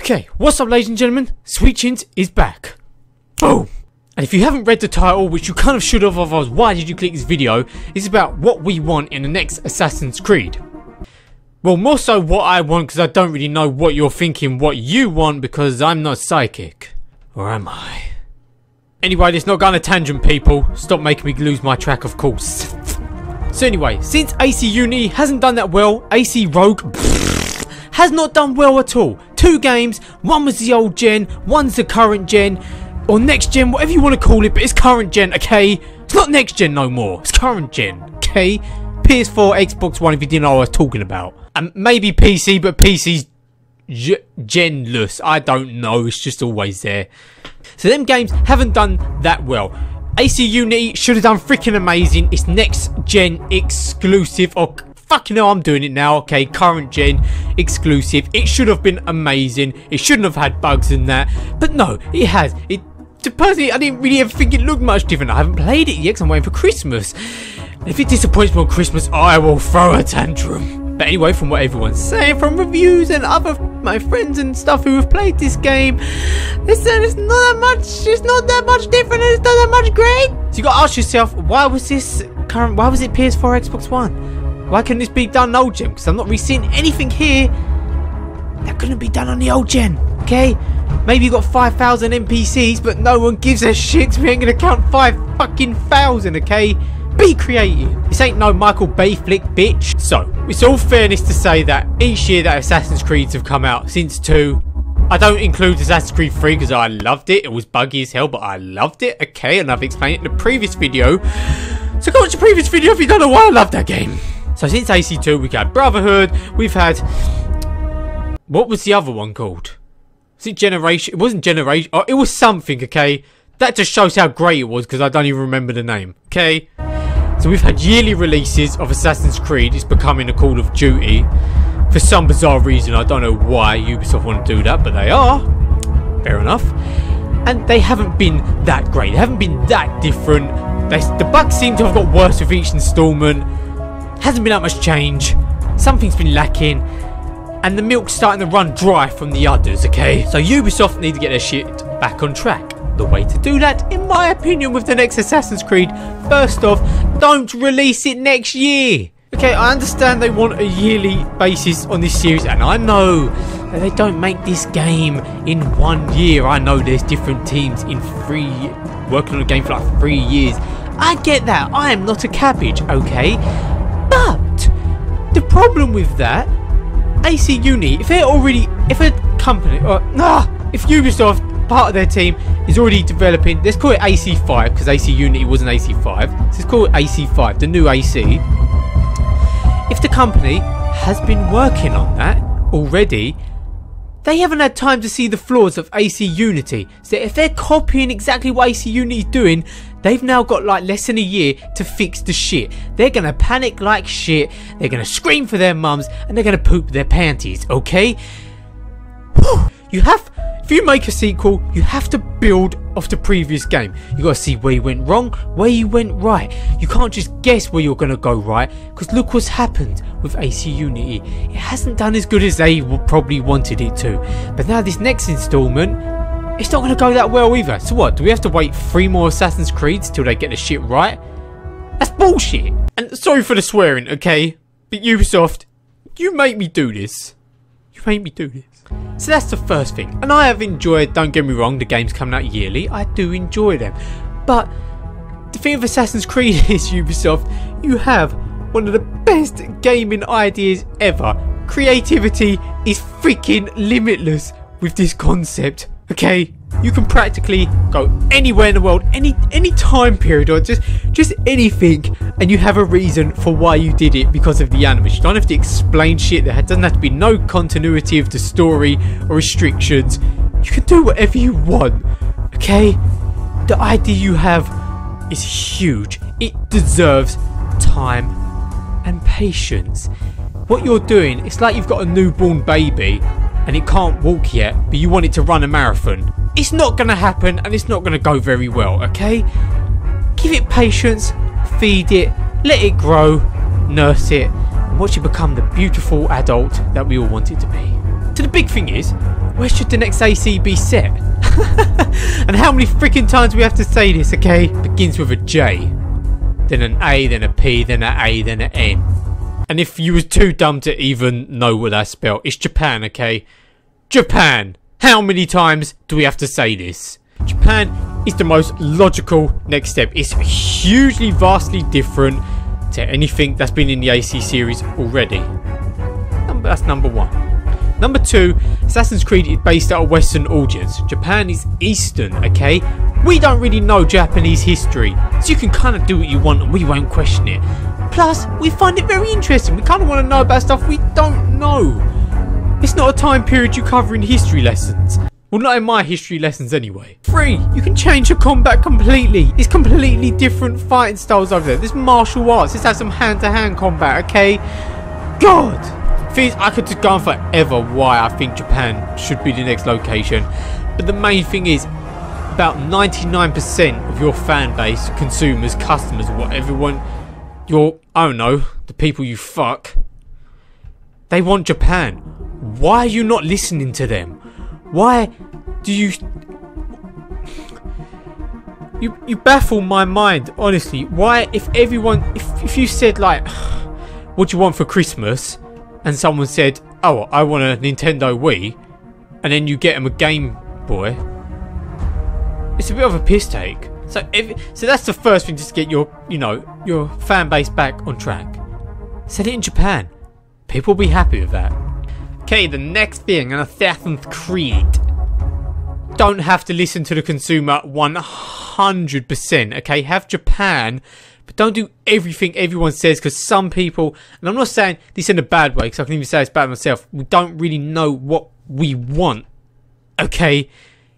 Okay, what's up ladies and gentlemen? Sweetchins is back. Boom! And if you haven't read the title, which you kind of should have, otherwise why did you click this video, it's about what we want in the next Assassin's Creed. Well, more so what I want, because I don't really know what you're thinking, what you want, because I'm not psychic. Or am I? Anyway, let's not go on a tangent, people. Stop making me lose my track of course. So anyway, since AC Unity hasn't done that well, AC Rogue has not done well at all. 2 games, one was the old gen, one's the current gen, or next gen, whatever you want to call it, but it's current gen, okay? It's not next gen no more, it's current gen, okay? PS4, Xbox One, if you didn't know what I was talking about. And maybe PC, but PC's genless, I don't know, it's just always there. So them games haven't done that well. AC Unity should have done freaking amazing. It's next gen exclusive, or fucking hell, I'm doing it now, okay, current gen exclusive. It should have been amazing. It shouldn't have had bugs in that, but no, it has. Personally, I didn't really ever think it looked much different. I haven't played it yet because I'm waiting for Christmas. If it disappoints me on Christmas, I will throw a tantrum. But anyway, from what everyone's saying, from reviews and my friends and stuff who have played this game, they said it's not that much different, and it's not that much great. So you gotta ask yourself, why was it PS4, Xbox One? Why couldn't this be done on old gen? Because I'm not really seeing anything here that couldn't be done on the old gen, okay? Maybe you got 5,000 NPCs, but no one gives a shit. We ain't gonna count 5,000, okay? Be creative. This ain't no Michael Bay flick, bitch. So, it's all fairness to say that each year that Assassin's Creeds have come out, since 2, I don't include Assassin's Creed 3 because I loved it. It was buggy as hell, but I loved it, okay? And I've explained it in the previous video. So go watch the previous video if you don't know why I love that game. So since AC2, we've had Brotherhood, we've had... What was the other one called? Was it Generation? It wasn't Generation. Oh, it was something, okay? That just shows how great it was because I don't even remember the name, okay? So we've had yearly releases of Assassin's Creed. It's becoming a Call of Duty. For some bizarre reason, I don't know why Ubisoft want to do that, but they are. Fair enough. And they haven't been that great. They haven't been that different. The bugs seem to have got worse with each installment. Hasn't been that much change. Something's been lacking. And the milk's starting to run dry from the others, okay? So Ubisoft need to get their shit back on track. The way to do that, in my opinion, with the next Assassin's Creed, first off, don't release it next year. Okay, I understand they want a yearly basis on this series, and I know that they don't make this game in 1 year. I know there's different teams working on a game for like 3 years. I get that. I am not a cabbage, okay? But the problem with that, AC Unity, if Ubisoft, part of their team, is already developing, let's call it AC5 because AC Unity wasn't AC5, so let's call it AC5, the new AC. If the company has been working on that already, they haven't had time to see the flaws of AC Unity. So if they're copying exactly what AC Unity is doing, they've now got like less than a year to fix the shit. They're going to panic like shit, they're going to scream for their mums, and they're going to poop their panties, okay? Whew. If you make a sequel, you have to build off the previous game. You got to see where you went wrong, where you went right. You can't just guess where you're going to go right, because look what's happened with AC Unity. It hasn't done as good as they probably wanted it to. But now this next installment, it's not going to go that well either. So what, do we have to wait 3 more Assassin's Creeds till they get the shit right? That's bullshit. And sorry for the swearing, okay? But Ubisoft, you make me do this. You make me do this. So that's the first thing, and I have enjoyed, don't get me wrong, the games coming out yearly, I do enjoy them, but the thing with Assassin's Creed is, Ubisoft, you have one of the best gaming ideas ever. Creativity is freaking limitless with this concept, okay? You can practically go anywhere in the world, any time period, or just anything, and you have a reason for why you did it because of the animals. You don't have to explain shit. There doesn't have to be no continuity of the story or restrictions. You can do whatever you want, okay? The idea you have is huge. It deserves time and patience. What you're doing, it's like you've got a newborn baby and it can't walk yet, but you want it to run a marathon. It's not going to happen, and it's not going to go very well, okay? Give it patience, feed it, let it grow, nurse it, and watch it become the beautiful adult that we all want it to be. So the big thing is, where should the next AC be set? And how many freaking times we have to say this, okay? Begins with a J, then an A, then a P, then an A, then an N. And if you was too dumb to even know what I spell, it's Japan, okay? Japan! How many times do we have to say this? Japan is the most logical next step. It's hugely, vastly different to anything that's been in the AC series already. That's number one. Number two, Assassin's Creed is based on a Western audience. Japan is Eastern, okay? We don't really know Japanese history, so you can kind of do what you want and we won't question it. Plus, we find it very interesting. We kind of want to know about stuff we don't know. It's not a time period you cover in history lessons. Well, not in my history lessons anyway. 3, you can change your combat completely. It's completely different fighting styles over there. There's martial arts. Let's have some hand-to-hand combat, okay? God! Things I could just go on forever why I think Japan should be the next location. But the main thing is, about 99% of your fan base, consumers, customers, whatever your, I don't know, the people you fuck, they want Japan. Why are you not listening to them? Why do you baffle my mind, honestly. Why, if everyone, if you said like, what do you want for Christmas? And someone said, oh, I want a Nintendo Wii, and then you get them a Game Boy, it's a bit of a piss take. So that's the first thing, just to get your, your fan base back on track. Set it in Japan. People will be happy with that. Okay, the next thing, an Assassin's Creed. Don't have to listen to the consumer 100%, okay? Have Japan, but don't do everything everyone says, because some people, and I'm not saying this in a bad way, because I can even say it's bad myself, we don't really know what we want, okay?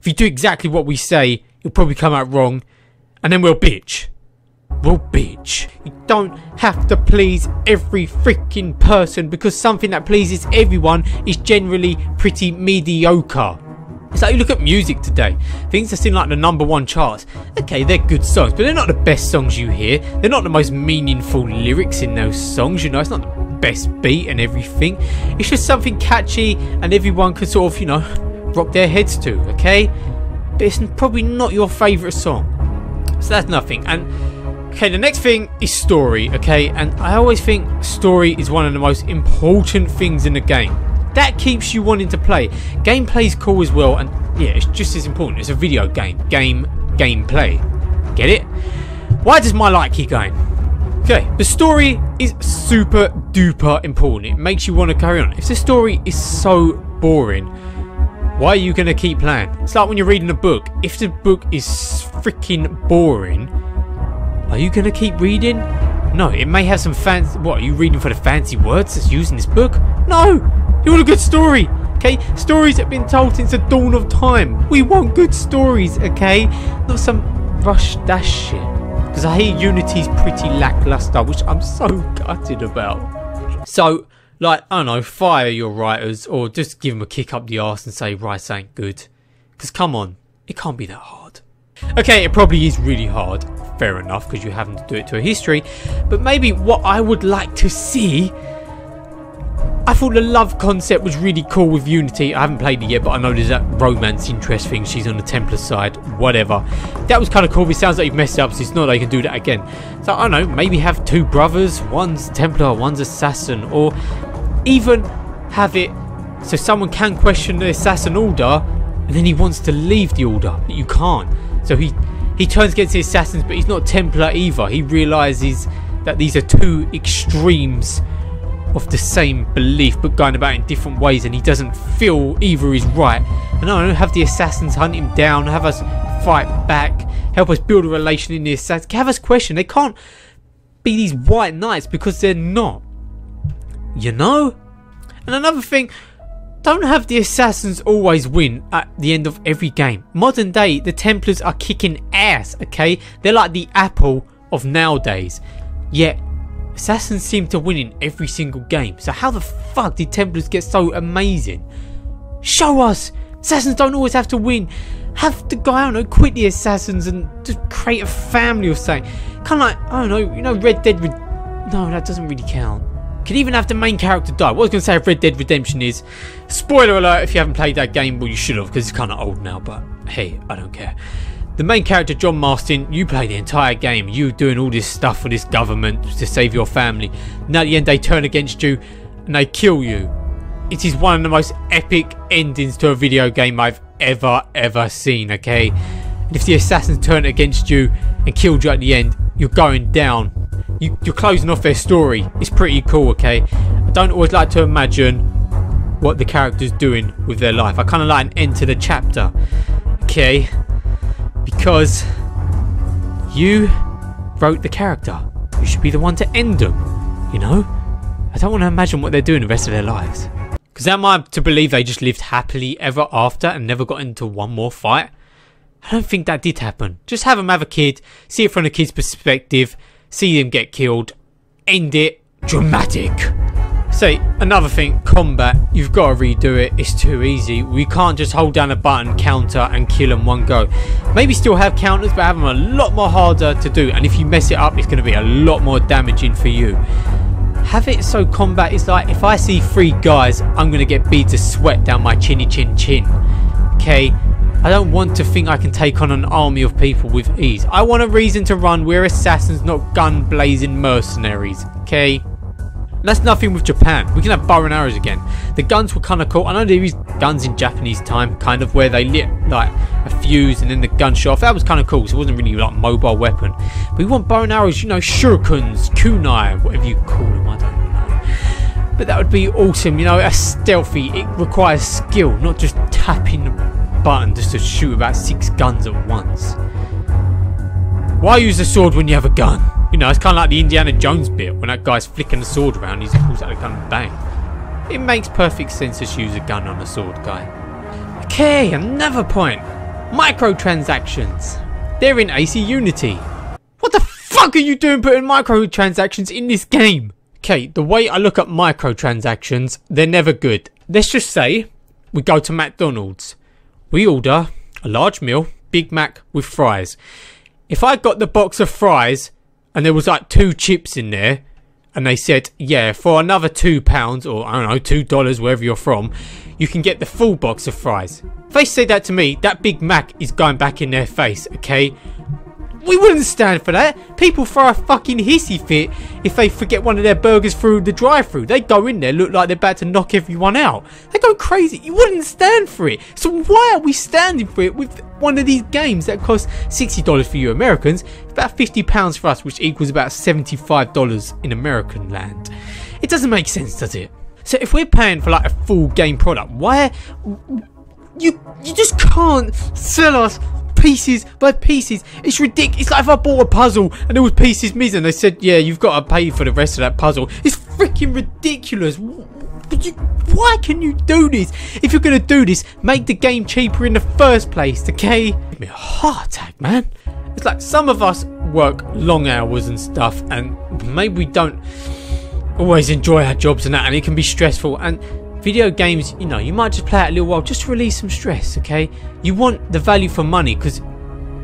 If you do exactly what we say, you'll probably come out wrong, and then we'll bitch. We'll bitch. You don't have to please every freaking person, because something that pleases everyone is generally pretty mediocre. It's like you look at music today, things that's in like the #1 charts. Okay, they're good songs, but they're not the best songs you hear. They're not the most meaningful lyrics in those songs, it's not the best beat and everything. It's just something catchy and everyone can sort of, rock their heads to, okay? But it's probably not your favourite song. So that's nothing. And okay, the next thing is story, okay? And I always think story is one of the most important things in the game. That keeps you wanting to play. Gameplay's cool as well, and yeah, it's just as important. It's a video game. Gameplay. Get it? Why does my light keep going? Okay, the story is super duper important. It makes you want to carry on. If the story is so boring, why are you going to keep playing? It's like when you're reading a book. If the book is freaking boring, are you going to keep reading? No, it may have some fancy... What, are you reading for the fancy words that's used in this book? No! You want a good story, okay? Stories have been told since the dawn of time. We want good stories, okay? Not some rush dash shit. Because I hear Unity's pretty lackluster, which I'm so gutted about. So, like, I don't know, fire your writers, or just give them a kick up the arse and say, write something good. Because come on, it can't be that hard. Okay, it probably is really hard. Fair enough, because you're having to do it to a history. But maybe what I would like to see... I thought the love concept was really cool with Unity. I haven't played it yet, but I know there's that romance interest thing. She's on the Templar side, whatever. That was kind of cool. It sounds like you've messed up, so it's not like you can do that again. So, I don't know, maybe have 2 brothers. One's Templar, one's Assassin. Or even have it so someone can question the Assassin order, and then he wants to leave the order, but you can't. So he turns against the Assassins, but he's not Templar either. He realises that these are 2 extremes of the same belief, but going about in different ways, and he doesn't feel either is right. And I don't know, have the Assassins hunt him down, have us fight back, help us build a relation in the Assassins, have us question. They can't be these white knights because they're not, And another thing, don't have the Assassins always win at the end of every game. Modern day, the Templars are kicking ass, okay? They're like the Apple of nowadays. Yet Assassins seem to win in every single game. So how the fuck did Templars get so amazing? Show us! Assassins don't always have to win. Have the guy, I don't know, quit the Assassins and just create a family or something. Kind of like, I don't know, Red Dead... No, that doesn't really count. Could even have the main character die. What I was going to say of Red Dead Redemption is, spoiler alert if you haven't played that game, well you should have because it's kind of old now, but hey, I don't care. The main character, John Marston, you play the entire game, you doing all this stuff for this government to save your family, and at the end they turn against you and they kill you. It is one of the most epic endings to a video game I've ever seen, okay? And if the assassins turn against you and killed you at the end, you're going down. You're closing off their story. It's pretty cool, okay? I don't always like to imagine what the character's doing with their life. I kind of like an end to the chapter, okay? Because you wrote the character. You should be the one to end them, you know? I don't want to imagine what they're doing the rest of their lives. Because am I to believe they just lived happily ever after and never got into one more fight? I don't think that did happen. Just have them have a kid, see it from the kid's perspective, see them get killed, end it, dramatic. Say, another thing, combat, you've got to redo it, it's too easy. We can't just hold down a button, counter and kill them one go. Maybe still have counters, but have them a lot more harder to do, and if you mess it up, it's going to be a lot more damaging for you. Have it so combat is like, if I see 3 guys, I'm going to get beads of sweat down my chinny chin chin. Okay? I don't want to think I can take on an army of people with ease. I want a reason to run. We're assassins, not gun blazing mercenaries. Okay? And that's nothing with Japan. We can have bow and arrows again. The guns were kind of cool. I know there is guns in Japanese time, kind of where they lit like a fuse and then the gun shot off. That was kind of cool. So it wasn't really like a mobile weapon. But we want bow and arrows, you know, shurikens, kunai, whatever you call them. I don't know. But that would be awesome. You know, a stealthy. It requires skill, not just tapping the button just to shoot about 6 guns at once. Why use a sword when you have a gun? You know, it's kind of like the Indiana Jones bit when that guy's flicking the sword around, he pulls out the gun and bang. It makes perfect sense to use a gun on a sword guy. Okay, another point. Microtransactions. They're in AC Unity. What the fuck are you doing putting microtransactions in this game? Okay, the way I look at microtransactions, they're never good. Let's just say we go to McDonald's. We order a large meal, Big Mac with fries. If I got the box of fries and there was like 2 chips in there and they said, yeah, for another £2 or I don't know, $2 wherever you're from, you can get the full box of fries. If they say that to me, that Big Mac is going back in their face, okay? We wouldn't stand for that. People throw a fucking hissy fit if they forget one of their burgers through the drive-thru. They go in there, look like they're about to knock everyone out. They go crazy. You wouldn't stand for it. So why are we standing for it with one of these games that costs $60 for you Americans? It's about £50 for us, which equals about $75 in American land. It doesn't make sense, does it? So if we're paying for like a full game product, why... You just can't sell us pieces by pieces. It's ridiculous. It's like if I bought a puzzle and there was pieces missing and they said, yeah, you've got to pay for the rest of that puzzle. It's freaking ridiculous. Why can you do this? If you're going to do this, make the game cheaper in the first place, okay? Give me a heart attack, man. It's like some of us work long hours and stuff and maybe we don't always enjoy our jobs and that, and it can be stressful. And video games, you know, you might just play it a little while just to release some stress, okay? You want the value for money because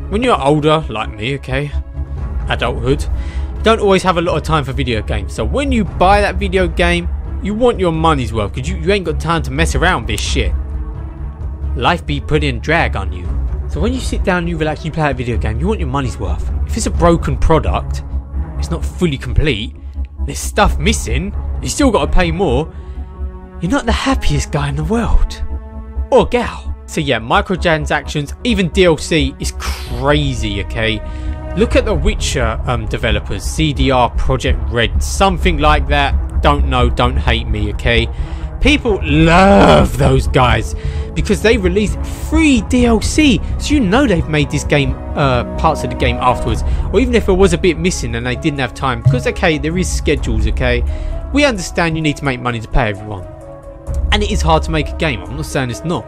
when you're older, like me, okay, adulthood, you don't always have a lot of time for video games. So when you buy that video game, you want your money's worth because you ain't got time to mess around with this shit. Life be putting drag on you. So when you sit down and you relax and you play a video game, you want your money's worth. If it's a broken product, it's not fully complete, there's stuff missing, you still got to pay more, you're not the happiest guy in the world. Or gal. So yeah, microtransactions, even DLC is crazy, okay? Look at the Witcher developers, CDR Projekt Red, something like that. Don't know, don't hate me, okay? People love those guys because they release free DLC, so you know they've made this game, parts of the game afterwards. Or even if it was a bit missing and they didn't have time, because okay, there is schedules, okay? We understand you need to make money to pay everyone. And it is hard to make a game, I'm not saying it's not.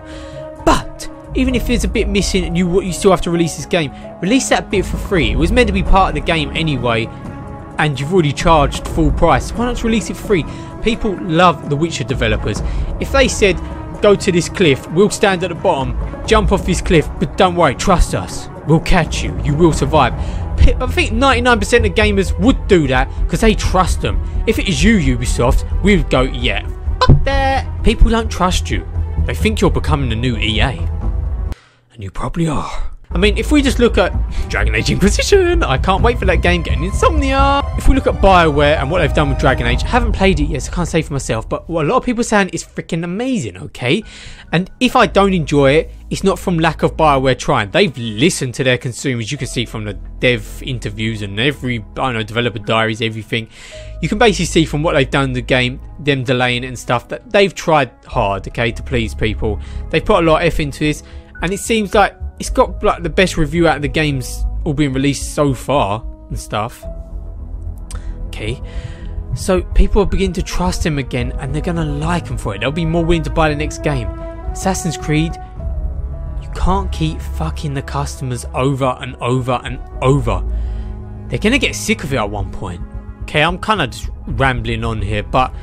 But even if there's a bit missing and you still have to release this game, release that bit for free. It was meant to be part of the game anyway, and you've already charged full price. Why not release it free? People love the Witcher developers. If they said, go to this cliff. We'll stand at the bottom, jump off this cliff, but don't worry, trust us. We'll catch you. You will survive. I think 99% of gamers would do that because they trust them. If it is you, Ubisoft, we would go, yeah, fuck that. People don't trust you. They think you're becoming the new EA. And you probably are. I mean, if we just look at Dragon Age Inquisition, I can't wait for that game getting insomnia. If we look at BioWare and what they've done with Dragon Age, I haven't played it yet, so I can't say for myself, but what a lot of people are saying is freaking amazing, okay? And if I don't enjoy it, it's not from lack of BioWare trying. They've listened to their consumers. You can see from the dev interviews and every, I don't know, developer diaries, everything. You can basically see from what they've done in the game, them delaying it and stuff, that they've tried hard, okay, to please people. They've put a lot of effort into this, and it seems like it's got like the best review out of the games all being released so far and stuff. Okay, so people are beginning to trust him again, and they're gonna like him for it. They'll be more willing to buy the next game. Assassin's Creed, you can't keep fucking the customers over and over and over. They're gonna get sick of it at one point. Okay, I'm kind of just rambling on here, but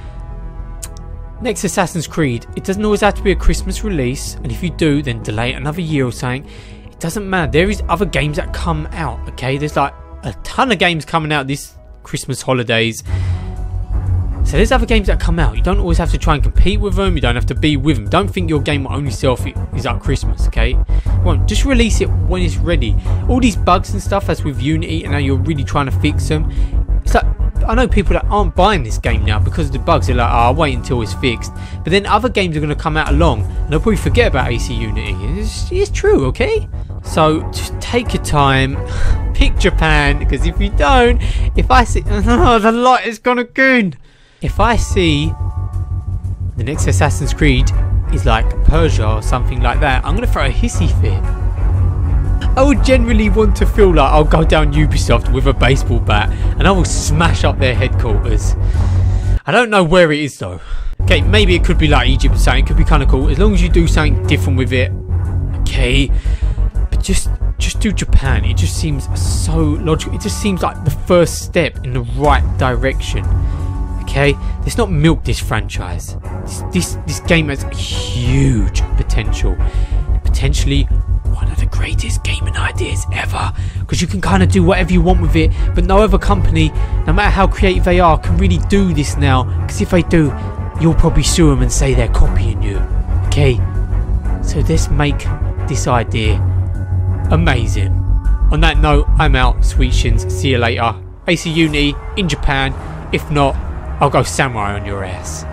next Assassin's Creed, it doesn't always have to be a Christmas release, and if you do, then delay it another year or something. It doesn't matter. There is other games that come out, okay? There's like a ton of games coming out this Christmas holidays. So there's other games that come out. You don't always have to try and compete with them. You don't have to be with them. Don't think your game will only sell if it is at Christmas, okay? Come on, just release it when it's ready. All these bugs and stuff, as with Unity, and now you're really trying to fix them. It's like, I know people that aren't buying this game now because of the bugs. They're like, oh, I'll wait until it's fixed. But then other games are going to come out along and they'll probably forget about AC Unity. It's true, okay? So just take your time. Pick Japan, because if you don't, if I see... Oh, the light is gonna goon. If I see the next Assassin's Creed is like Persia or something like that, I'm going to throw a hissy fit. I would generally want to feel like I'll go down Ubisoft with a baseball bat and I will smash up their headquarters. I don't know where it is though. Okay, maybe it could be like Egypt or something. It could be kind of cool as long as you do something different with it. Okay, but just do Japan. It just seems so logical. It just seems like the first step in the right direction. Okay, let's not milk this franchise. This game has huge potential. Potentially one of the greatest gaming ideas ever, because you can kind of do whatever you want with it, but no other company, no matter how creative they are, can really do this now, because if they do, you'll probably sue them and say they're copying you. Okay, so let's make this idea amazing. On that note, I'm out, sweet shins. See you later. AC Unity in Japan. If not, I'll go samurai on your ass.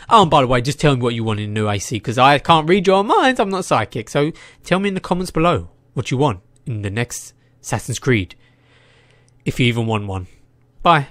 Oh, and by the way, just tell me what you want in new AC, because I can't read your minds. I'm not psychic. So tell me in the comments below what you want in the next Assassin's Creed, if you even want one. Bye.